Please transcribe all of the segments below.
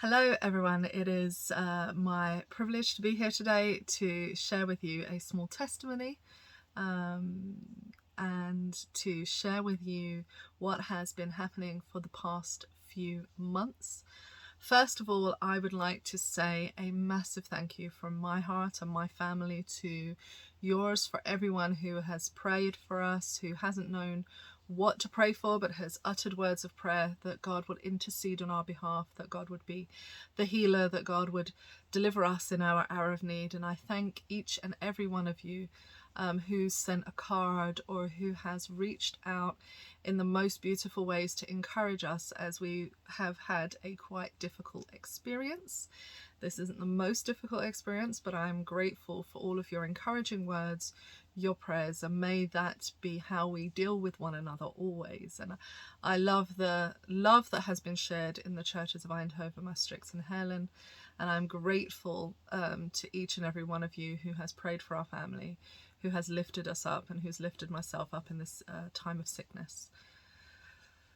Hello everyone, it is my privilege to be here today to share with you a small testimony and to share with you what has been happening for the past few months. First of all, I would like to say a massive thank you from my heart and my family to yours, for everyone who has prayed for us, who hasn't known what to pray for but has uttered words of prayer, that God would intercede on our behalf, that God would be the healer, that God would deliver us in our hour of need. And I thank each and every one of you who sent a card or who has reached out in the most beautiful ways to encourage us as we have had a quite difficult experience. This isn't the most difficult experience, but I'm grateful for all of your encouraging words, your prayers, and may that be how we deal with one another always. And I love the love that has been shared in the churches of Eindhoven, Maastricht and Helen, and I'm grateful to each and every one of you who has prayed for our family, who has lifted us up, and who's lifted myself up in this time of sickness.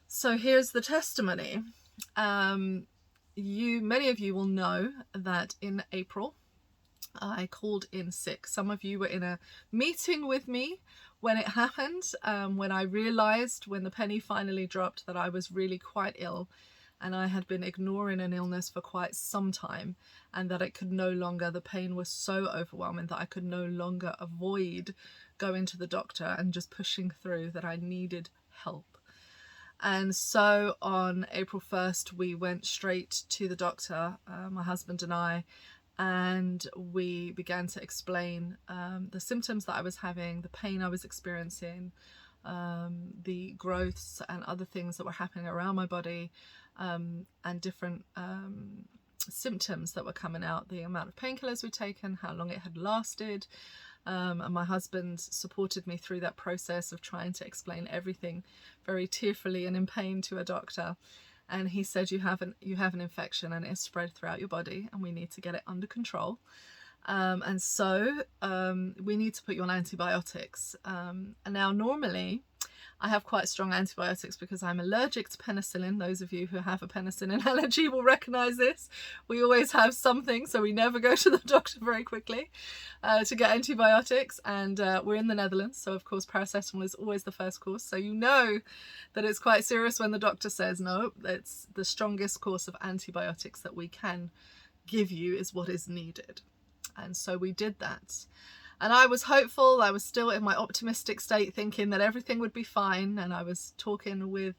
So here's the testimony. Many of you will know that in April I called in sick. Some of you were in a meeting with me when it happened, when I realized, when the penny finally dropped, that I was really quite ill and I had been ignoring an illness for quite some time, and that it could no longer, the pain was so overwhelming that I could no longer avoid going to the doctor and just pushing through, that I needed help. And so on April 1st, we went straight to the doctor, my husband and I, and we began to explain the symptoms that I was having, the pain I was experiencing, the growths and other things that were happening around my body, and different symptoms that were coming out, the amount of painkillers we'd taken, how long it had lasted. And my husband supported me through that process of trying to explain everything very tearfully and in pain to a doctor. And he said, you have an infection and it's spread throughout your body and we need to get it under control. And so we need to put you on antibiotics. And now normally I have quite strong antibiotics because I'm allergic to penicillin. Those of you who have a penicillin allergy will recognize this. We always have something, so we never go to the doctor very quickly to get antibiotics. And we're in the Netherlands, so of course paracetamol is always the first course. So you know that it's quite serious when the doctor says, no, it's the strongest course of antibiotics that we can give you is what is needed. And so we did that. And I was hopeful, I was still in my optimistic state, thinking that everything would be fine. And I was talking with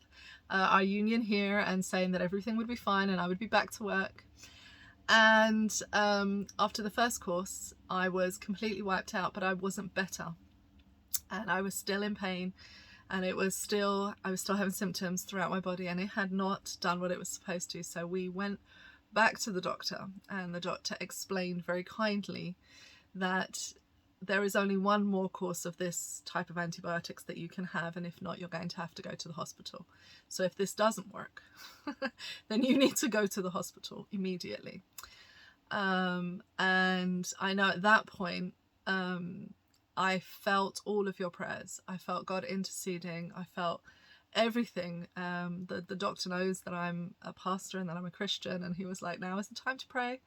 our union here and saying that everything would be fine and I would be back to work. And after the first course, I was completely wiped out, but I wasn't better. And I was still in pain, and I was still having symptoms throughout my body, and it had not done what it was supposed to. So we went back to the doctor, and the doctor explained very kindly that there is only one more course of this type of antibiotics that you can have, and if not, you're going to have to go to the hospital. So if this doesn't work, then you need to go to the hospital immediately. And I know at that point, I felt all of your prayers. I felt God interceding. I felt everything. The doctor knows that I'm a pastor and that I'm a Christian, and he was like, now is the time to pray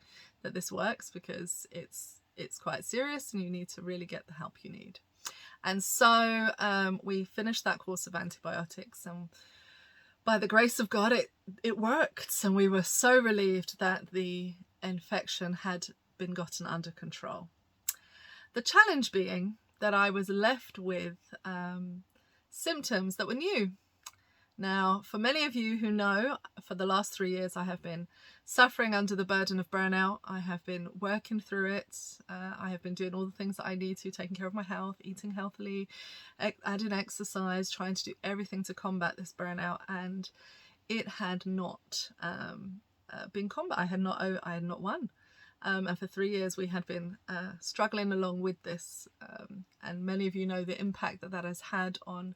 that this works, because it's quite serious and you need to really get the help you need. And so we finished that course of antibiotics, and by the grace of God it worked, and we were so relieved that the infection had been gotten under control. The challenge being that I was left with symptoms that were new. Now, for many of you who know, for the last 3 years I have been suffering under the burden of burnout. I have been working through it. I have been doing all the things that I need to, taking care of my health, eating healthily, adding exercise, trying to do everything to combat this burnout, and it had not been combat. I had not won. And for 3 years we had been struggling along with this, and many of you know the impact that has had on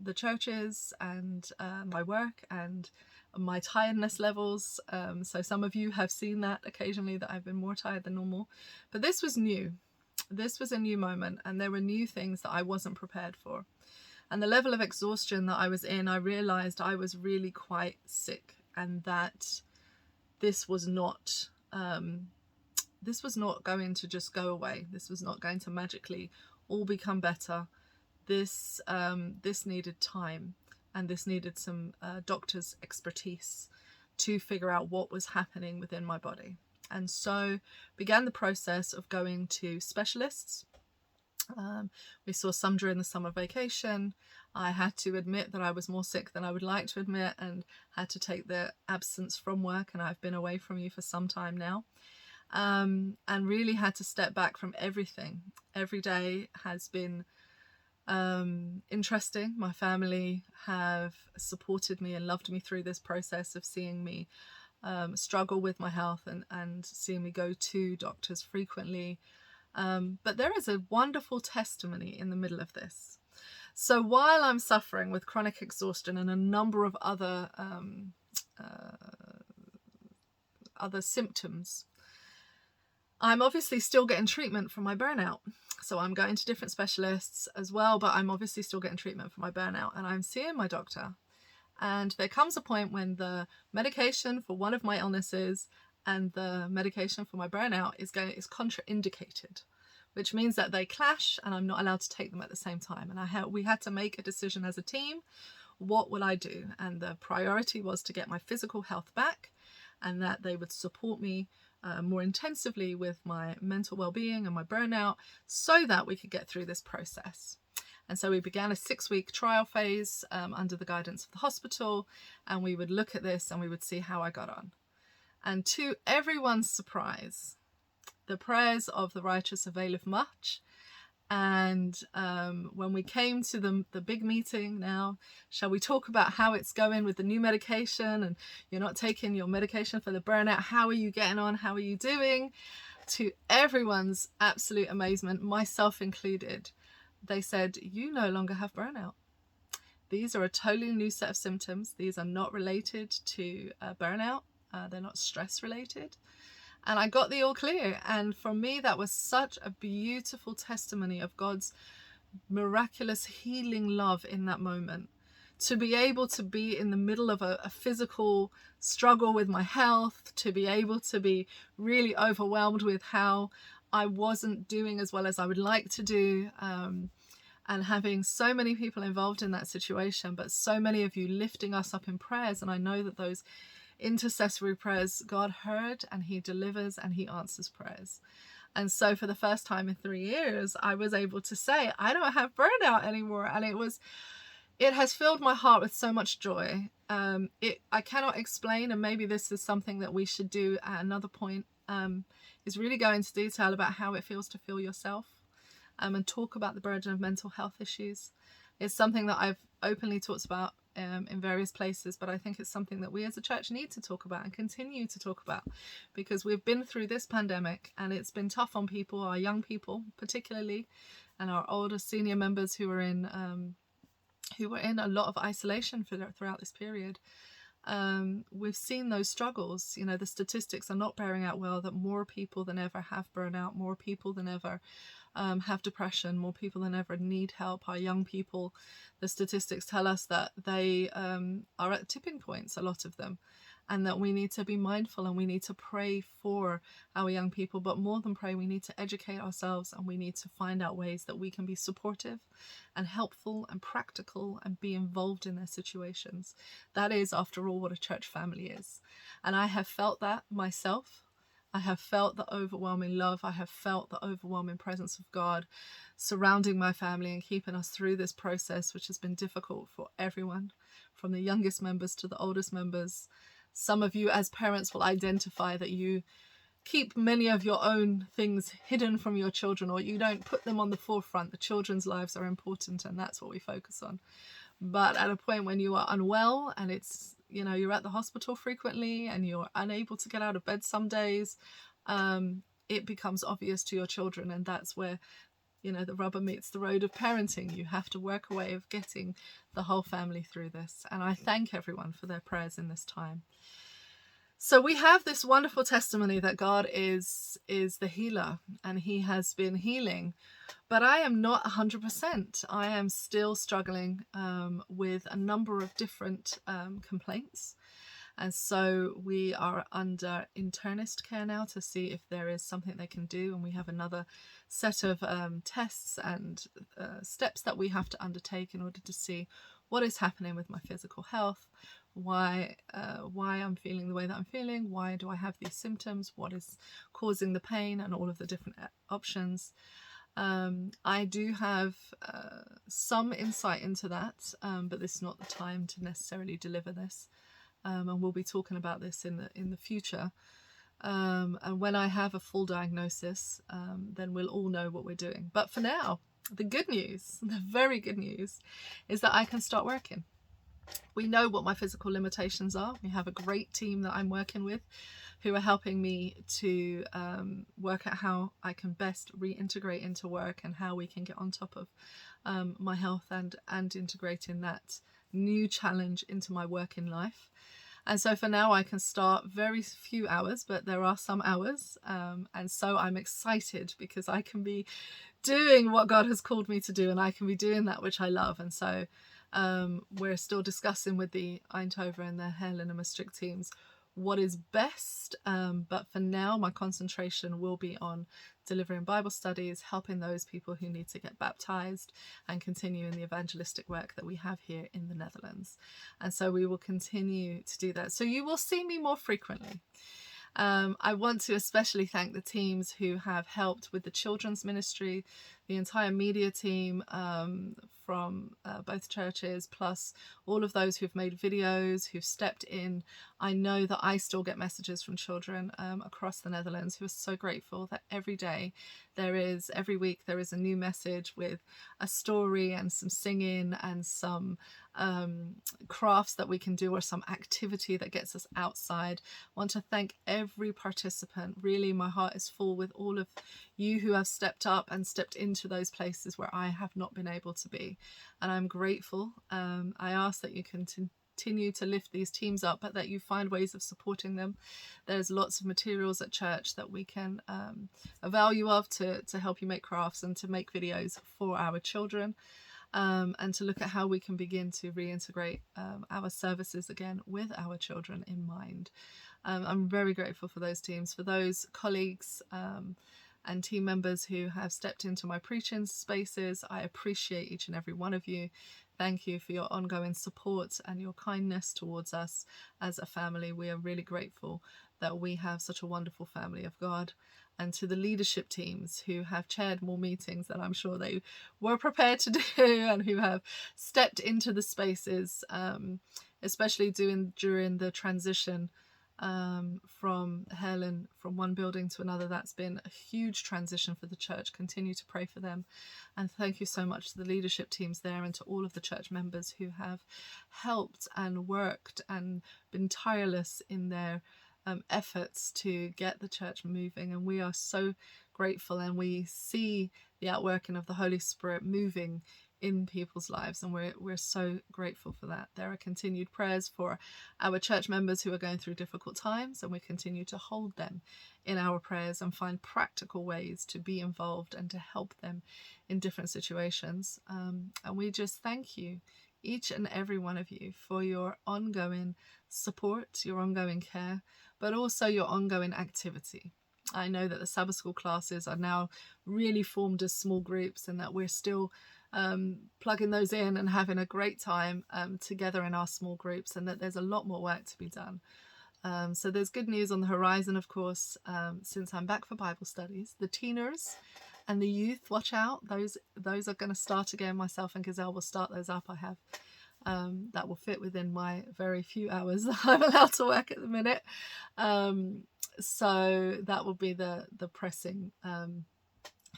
the churches and my work and my tiredness levels. So some of you have seen that occasionally, that I've been more tired than normal. But this was new. This was a new moment, and there were new things that I wasn't prepared for. And the level of exhaustion that I was in, I realized I was really quite sick, and that this was not going to just go away. This was not going to magically all become better. This needed time, and this needed some doctor's expertise to figure out what was happening within my body. And so began the process of going to specialists. We saw some during the summer vacation. I had to admit that I was more sick than I would like to admit, and had to take the absence from work, and I've been away from you for some time now. And really had to step back from everything. Every day has been interesting. My family have supported me and loved me through this process of seeing me struggle with my health, and seeing me go to doctors frequently. But there is a wonderful testimony in the middle of this. So while I'm suffering with chronic exhaustion and a number of other symptoms, I'm obviously still getting treatment for my burnout. So I'm going to different specialists as well, but I'm obviously still getting treatment for my burnout, and I'm seeing my doctor. And there comes a point when the medication for one of my illnesses and the medication for my burnout is contraindicated, which means that they clash and I'm not allowed to take them at the same time. And we had to make a decision as a team. What will I do? And the priority was to get my physical health back, and that they would support me more intensively with my mental well-being and my burnout, so that we could get through this process. And so we began a 6-week trial phase under the guidance of the hospital, and we would look at this and we would see how I got on. And to everyone's surprise, the prayers of the righteous availeth much. And when we came to the big meeting, now, shall we talk about how it's going with the new medication, and you're not taking your medication for the burnout, how are you getting on, how are you doing? To everyone's absolute amazement, myself included, they said, you no longer have burnout. These are a totally new set of symptoms. These are not related to burnout. They're not stress related. And I got the all clear. And for me, that was such a beautiful testimony of God's miraculous healing love in that moment. To be able to be in the middle of a physical struggle with my health, to be able to be really overwhelmed with how I wasn't doing as well as I would like to do, and having so many people involved in that situation, but so many of you lifting us up in prayers. And I know that those intercessory prayers God heard, and he delivers and he answers prayers. And so for the first time in 3 years, I was able to say, I don't have burnout anymore. And it has filled my heart with so much joy. I cannot explain, and maybe this is something that we should do at another point, is really go into detail about how it feels to feel yourself, and talk about the burden of mental health issues. It's something that I've openly talked about in various places, but I think it's something that we as a church need to talk about and continue to talk about, because we've been through this pandemic and it's been tough on people, our young people particularly, and our older senior members who were in a lot of isolation throughout this period. We've seen those struggles. You know, the statistics are not bearing out well that more people than ever have burnout, more people than ever have depression, more people than ever need help. Our young people, the statistics tell us that they are at tipping points, a lot of them, and that we need to be mindful and we need to pray for our young people. But more than pray, we need to educate ourselves, and we need to find out ways that we can be supportive and helpful and practical and be involved in their situations. That is, after all, what a church family is. And I have felt that myself. I have felt the overwhelming love. I have felt the overwhelming presence of God surrounding my family and keeping us through this process, which has been difficult for everyone, from the youngest members to the oldest members. Some of you as parents will identify that you keep many of your own things hidden from your children, or you don't put them on the forefront. The children's lives are important, and that's what we focus on. But at a point when you are unwell and it's, you know, you're at the hospital frequently and you're unable to get out of bed some days, it becomes obvious to your children. And that's where, you know, the rubber meets the road of parenting. You have to work a way of getting the whole family through this. And I thank everyone for their prayers in this time. So we have this wonderful testimony that God is the healer, and he has been healing. But I am not 100%. I am still struggling with a number of different complaints. And so we are under internist care now to see if there is something they can do. And we have another set of tests and steps that we have to undertake in order to see what is happening with my physical health, why I'm feeling the way that I'm feeling, why do I have these symptoms, what is causing the pain, and all of the different options. I do have some insight into that, but this is not the time to necessarily deliver this. And we'll be talking about this in the future. And when I have a full diagnosis, then we'll all know what we're doing. But for now, the good news, the very good news, is that I can start working. We know what my physical limitations are. We have a great team that I'm working with who are helping me to work out how I can best reintegrate into work and how we can get on top of my health and integrating that new challenge into my working life. And so for now I can start very few hours, but there are some hours. And so I'm excited because I can be doing what God has called me to do, and I can be doing that which I love. And so we're still discussing with the Eindhoven and the Helen and Maastricht teams what is best. But for now, my concentration will be on delivering Bible studies, helping those people who need to get baptized, and continuing the evangelistic work that we have here in the Netherlands. And so we will continue to do that. So you will see me more frequently. I want to especially thank the teams who have helped with the children's ministry, the entire media team from both churches, plus all of those who've made videos, who've stepped in. I know that I still get messages from children across the Netherlands who are so grateful that every week there is a new message with a story and some singing and some crafts that we can do, or some activity that gets us outside. I want to thank every participant. Really, my heart is full with all of you who have stepped up and stepped into those places where I have not been able to be, and I'm grateful. I ask that you continue to lift these teams up, but that you find ways of supporting them. There's lots of materials at church that we can avail you of to help you make crafts and to make videos for our children. And to look at how we can begin to reintegrate our services again with our children in mind. I'm very grateful for those teams, for those colleagues and team members who have stepped into my preaching spaces. I appreciate each and every one of you. Thank you for your ongoing support and your kindness towards us as a family. We are really grateful that we have such a wonderful family of God. And to the leadership teams who have chaired more meetings than I'm sure they were prepared to do, and who have stepped into the spaces, especially during the transition from Helen from one building to another. That's been a huge transition for the church. Continue to pray for them. And thank you so much to the leadership teams there and to all of the church members who have helped and worked and been tireless in their efforts to get the church moving. And we are so grateful, and we see the outworking of the Holy Spirit moving in people's lives, and we're so grateful for that. There are continued prayers for our church members who are going through difficult times, and we continue to hold them in our prayers and find practical ways to be involved and to help them in different situations. And we just thank you, each and every one of you, for your ongoing support, your ongoing care, but also your ongoing activity. I know that the Sabbath school classes are now really formed as small groups, and that we're still plugging those in and having a great time together in our small groups, and that there's a lot more work to be done. So there's good news on the horizon, of course, since I'm back for Bible studies. The teeners and the youth, watch out. Those are going to start again. Myself and Gazelle will start those up. I have that will fit within my very few hours that I'm allowed to work at the minute. So that will be the pressing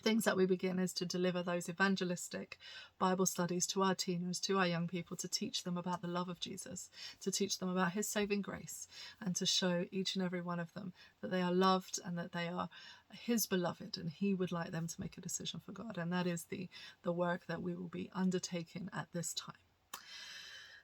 things that we begin, is to deliver those evangelistic Bible studies to our teenagers, to our young people, to teach them about the love of Jesus, to teach them about his saving grace, and to show each and every one of them that they are loved and that they are his beloved, and he would like them to make a decision for God. And that is the work that we will be undertaking at this time.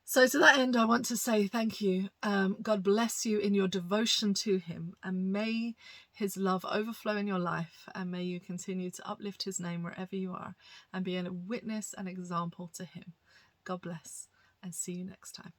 So to that end, I want to say thank you. God bless you in your devotion to him, and may his love overflow in your life, and may you continue to uplift his name wherever you are and be a witness and example to him. God bless, and see you next time.